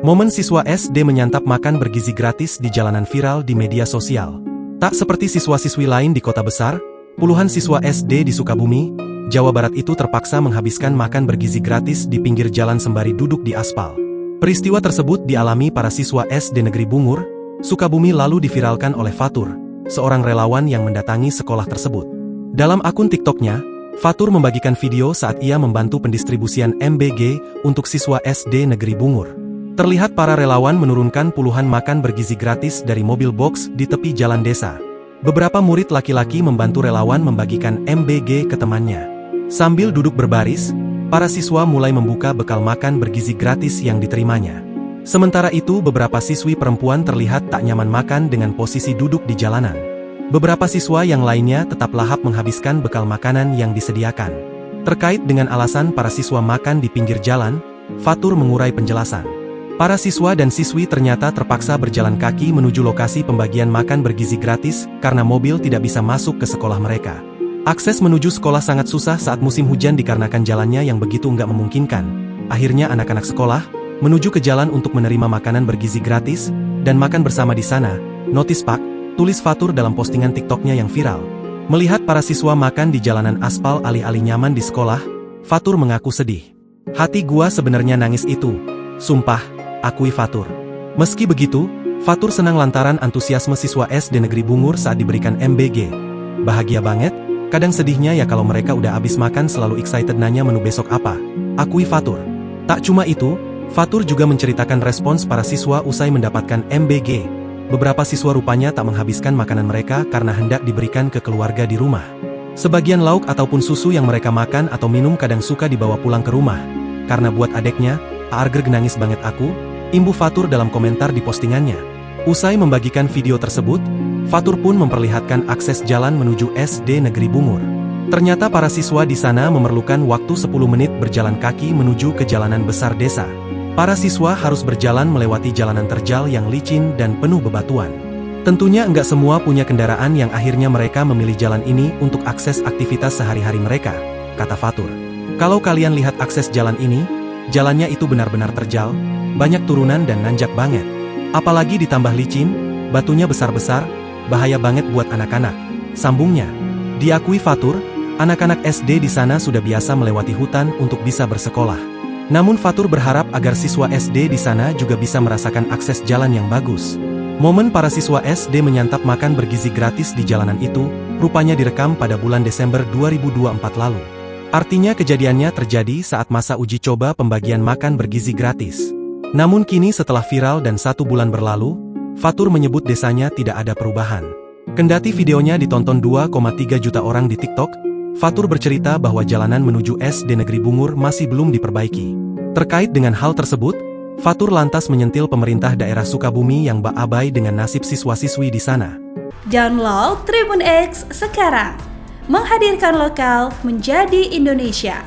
Momen siswa SD menyantap makan bergizi gratis di jalanan viral di media sosial. Tak seperti siswa-siswi lain di kota besar, puluhan siswa SD di Sukabumi, Jawa Barat itu terpaksa menghabiskan makan bergizi gratis di pinggir jalan sembari duduk di aspal. Peristiwa tersebut dialami para siswa SD Negeri Bungur, Sukabumi lalu diviralkan oleh Fatur, seorang relawan yang mendatangi sekolah tersebut. Dalam akun TikToknya, Fatur membagikan video saat ia membantu pendistribusian MBG untuk siswa SD Negeri Bungur. Terlihat para relawan menurunkan puluhan makan bergizi gratis dari mobil box di tepi jalan desa. Beberapa murid laki-laki membantu relawan membagikan MBG ke temannya. Sambil duduk berbaris, para siswa mulai membuka bekal makan bergizi gratis yang diterimanya. Sementara itu, beberapa siswi perempuan terlihat tak nyaman makan dengan posisi duduk di jalanan. Beberapa siswa yang lainnya tetap lahap menghabiskan bekal makanan yang disediakan. Terkait dengan alasan para siswa makan di pinggir jalan, Fatur mengurai penjelasan. Para siswa dan siswi ternyata terpaksa berjalan kaki menuju lokasi pembagian makan bergizi gratis karena mobil tidak bisa masuk ke sekolah mereka. Akses menuju sekolah sangat susah saat musim hujan dikarenakan jalannya yang begitu nggak memungkinkan. Akhirnya anak-anak sekolah menuju ke jalan untuk menerima makanan bergizi gratis dan makan bersama di sana. Notice Pak, tulis Fatur dalam postingan TikToknya yang viral. Melihat para siswa makan di jalanan aspal alih-alih nyaman di sekolah, Fatur mengaku sedih. Hati gua sebenarnya nangis itu. Sumpah, akui Fatur. Meski begitu, Fatur senang lantaran antusiasme siswa SD Negeri Bungur saat diberikan MBG. Bahagia banget, kadang sedihnya ya kalau mereka udah habis makan selalu excited nanya menu besok apa. Akui Fatur. Tak cuma itu, Fatur juga menceritakan respons para siswa usai mendapatkan MBG. Beberapa siswa rupanya tak menghabiskan makanan mereka karena hendak diberikan ke keluarga di rumah. Sebagian lauk ataupun susu yang mereka makan atau minum kadang suka dibawa pulang ke rumah. Karena buat adeknya, Arger nangis banget aku, imbu Fatur dalam komentar di postingannya. Usai membagikan video tersebut, Fatur pun memperlihatkan akses jalan menuju SD Negeri Bungur. Ternyata para siswa di sana memerlukan waktu 10 menit berjalan kaki menuju ke jalanan besar desa. Para siswa harus berjalan melewati jalanan terjal yang licin dan penuh bebatuan. Tentunya enggak semua punya kendaraan yang akhirnya mereka memilih jalan ini untuk akses aktivitas sehari-hari mereka, kata Fatur. Kalau kalian lihat akses jalan ini, jalannya itu benar-benar terjal, banyak turunan dan nanjak banget. Apalagi ditambah licin, batunya besar-besar, bahaya banget buat anak-anak, sambungnya. Diakui Fatur, anak-anak SD di sana sudah biasa melewati hutan untuk bisa bersekolah. Namun Fatur berharap agar siswa SD di sana juga bisa merasakan akses jalan yang bagus. Momen para siswa SD menyantap makan bergizi gratis di jalanan itu, rupanya direkam pada bulan Desember 2024 lalu. Artinya kejadiannya terjadi saat masa uji coba pembagian makan bergizi gratis. Namun kini setelah viral dan 1 bulan berlalu, Fatur menyebut desanya tidak ada perubahan. Kendati videonya ditonton 2,3 juta orang di TikTok, Fatur bercerita bahwa jalanan menuju SD Negeri Bungur masih belum diperbaiki. Terkait dengan hal tersebut, Fatur lantas menyentil pemerintah daerah Sukabumi yang abai dengan nasib siswa-siswi di sana. Download Tribun X sekarang, menghadirkan lokal menjadi Indonesia.